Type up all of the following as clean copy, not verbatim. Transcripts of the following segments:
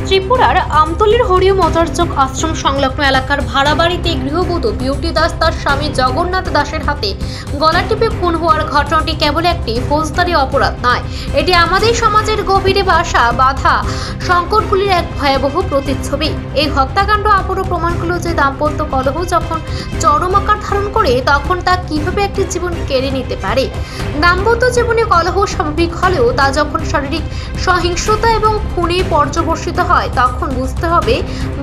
ত্রিপুরার আমতলীর হরিও মজারচক আশ্রম সংলগ্ন এলাকার ভাড়া বাড়িতে গৃহবধূ বিউটি দাস তার স্বামী জগন্নাথ দাসের হাতে গলা টিপে খুন হওয়ার ঘটনাটি কেবল একটি ফৌজদারি অপরাধ নয়, এটি আমাদের সমাজের গভীরে বাধা সংকটগুলির এক ভয়াবহ প্রতিচ্ছবি। এই হত্যাকাণ্ড আবারও প্রমাণ করল যে দাম্পত্য কলহ যখন চরম আকার ধারণ করে তখন তা কিভাবে একটি জীবন কেড়ে নিতে পারে। দাম্পত্য জীবনে কলহ স্বাভাবিক হলেও তা যখন শারীরিক সহিংসতা এবং খুনে পর্যবসিত হয় তখন বুঝতে হবে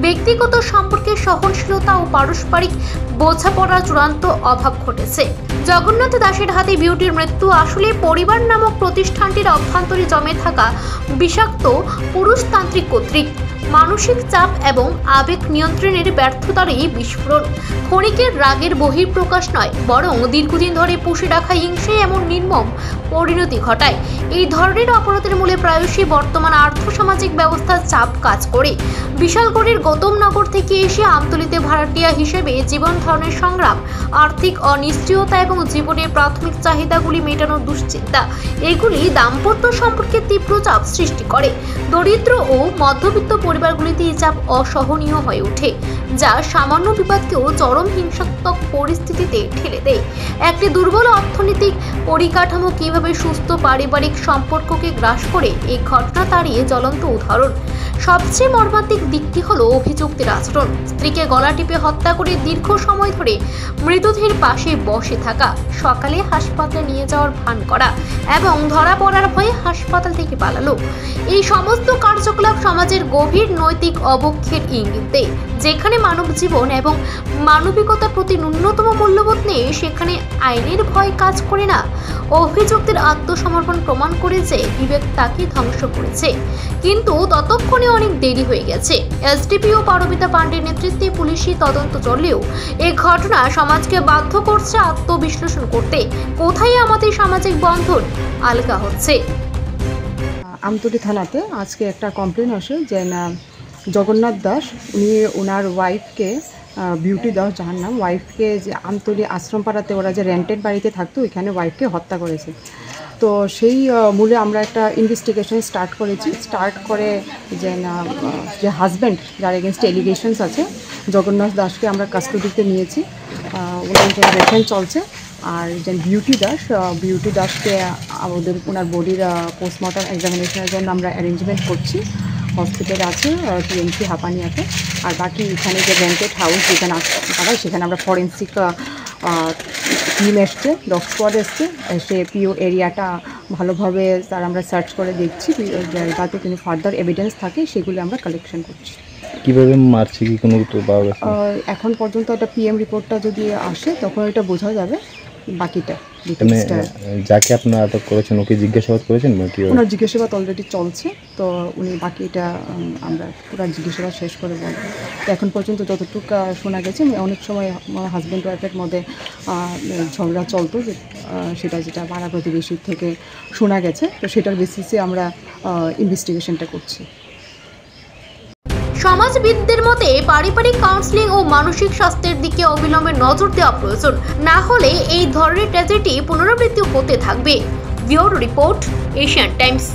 ব্যক্তিগত সম্পর্কে সহনশীলতা ও পারস্পরিক বোঝাপড়ার চূড়ান্ত অভাব ঘটেছে। জগন্নাথ দাসের হাতে বিউটির মৃত্যু আসলে পরিবার নামক প্রতিষ্ঠানটির অভ্যন্তরে জমে থাকা বিষাক্ত পুরুষতান্ত্রিক কর্তৃক মানসিক চাপ এবং আবেগ নিয়ন্ত্রণের ব্যর্থতারই বিস্ফোরণ। ক্ষণিকের রাগের বহিঃপ্রকাশ নয়, বরং দীর্ঘদিন ধরে পুষে রাখা হিংসায় এমন নির্মম পরিণতি ঘটায়। এই ধরনের অপরাধের মূলে প্রায়শই বর্তমান আর্থসামাজিক ব্যবস্থার চাপ কাজ করে। বিশালগড়ের গৌতমনগর থেকে এসে আমতলীতে ভাড়াটিয়া হিসেবে জীবন ধারণের সংগ্রাম, আর্থিক অনিশ্চয়তা এবং জীবনের প্রাথমিক চাহিদাগুলি মেটানোর দুশ্চিন্তা, এগুলি দাম্পত্য সম্পর্কে তীব্র চাপ সৃষ্টি করে। দরিদ্র ও মধ্যবিত্ত পরিবারগুলিতে এই চাপ অসহনীয় হয়ে ওঠে, যা সামান্য বিবাদকেও চরম হিংসাত্মক পরিস্থিতিতে ঠেলে দেয়। একটি দুর্বল অর্থনৈতিক পরিকাঠামো কিভাবে সুস্থ পারিবারিক সম্পর্ককে গ্রাস করে, এই ঘটনা তারই জ্বলন্ত উদাহরণ। সবচেয়ে মর্মান্তিক দিকটি হলো অভিযুক্তের আচরণ। স্ত্রীকে গলা টিপে হত্যা করে দীর্ঘ সময় ধরে মৃতদেহের পাশে বসে থাকা, সকালে হাসপাতালে নিয়ে যাওয়ার ভান করা এবং ধরা পড়ার ভয়ে হাসপাতাল থেকে পালালো। এই সমস্ত কার্যকলাপ সমাজের গভীর নৈতিক অবক্ষয়ের ইঙ্গিত দেয়। যেখানে মানব জীবন এবং মানবিকতার প্রতি ন্যূনতম মূল্যবোধ নেই, সেখানে আইনের ভয় কাজ করে না। অভিযুক্তের আত্মসমর্পণ প্রমাণ করে যে বিবেক তাকে ধ্বংস করেছে, কিন্তু ততক্ষণে অনেক দেরি হয়ে গেছে। এসডিপিও পারবিতা পাণ্ডের নেতৃত্বে পুলিশি তদন্ত চললেও এই ঘটনা সমাজকে বাধ্য করছে আত্মবিশ্লেষণ করতে। কোথায় আমাদের সামাজিক বন্ধন আলগা হচ্ছে। আমতলী থানাতে আজকে একটা কমপ্লেন আসে যে না, জগন্নাথ দাস উনি ওনার ওয়াইফকে, বিউটি দাস যার নাম, ওয়াইফকে যে আমতলী আশ্রমপাড়াতে ওরা যে রেন্টেড বাড়িতে থাকতো ওইখানে ওয়াইফকে হত্যা করেছে। তো সেই মূলে আমরা একটা ইনভেস্টিগেশন স্টার্ট করে যে না, যে হাজব্যান্ড যার এগেনস্টে এলিগেশনস আছে জগন্নাথ দাসকে আমরা কাস্টডিতে নিয়েছি, ওনার ইন্টারোগেশন চলছে। আর যে বিউটি দাসকে ওনার বডির পোস্টমর্টম এক্সামিনেশনের জন্য আমরা অ্যারেঞ্জমেন্ট করছি। হসপিটাল আছে টিএমসি হাপানিয়াতে। আর বাকি এখানে যে রেন্টেড হাউস যেখানে পাড়ায় সেখানে আমরা ফরেন্সিক টিম এসছে, ডগ স্কোয়াড এসছে, সে পিও এরিয়াটা ভালোভাবে তার আমরা সার্চ করে দেখছি, যাতে কোনো ফার্দার এভিডেন্স থাকে সেগুলি আমরা কালেকশন করছি। কীভাবে মারছে কি কোনো উত্তর পাওয়া গেছে? এখন পর্যন্ত একটা পিএম রিপোর্টটা যদি আসে তখন এটা বোঝা যাবে বাকিটা। যাকে আপনারা আটক করেছেন ওকে জিজ্ঞাসাবাদ করেছেন? ওনার জিজ্ঞাসাবাদ অলরেডি চলছে, তো উনি বাকিটা আমরা পুরো জিজ্ঞাসাবাদ শেষ করে বলবো। তো এখন পর্যন্ত যতটুকু শোনা গেছে, অনেক সময় হাজব্যান্ড ওয়াইফের মধ্যে ঝগড়া চলতো, সেটা যেটা পাড়া প্রতিবেশীর থেকে শোনা গেছে, তো সেটার বেসিসে আমরা ইনভেস্টিগেশনটা করছি। সমাজবিদদের মতে পারিবারিক কাউন্সেলিং ও মানসিক স্বাস্থ্যের দিকে অবিলম্বে নজর দেওয়া প্রয়োজন, না হলে এই ধরনের ট্র্যাজেডি পুনরাবৃত্তি হতে থাকবে। Bureau report, Asian Times.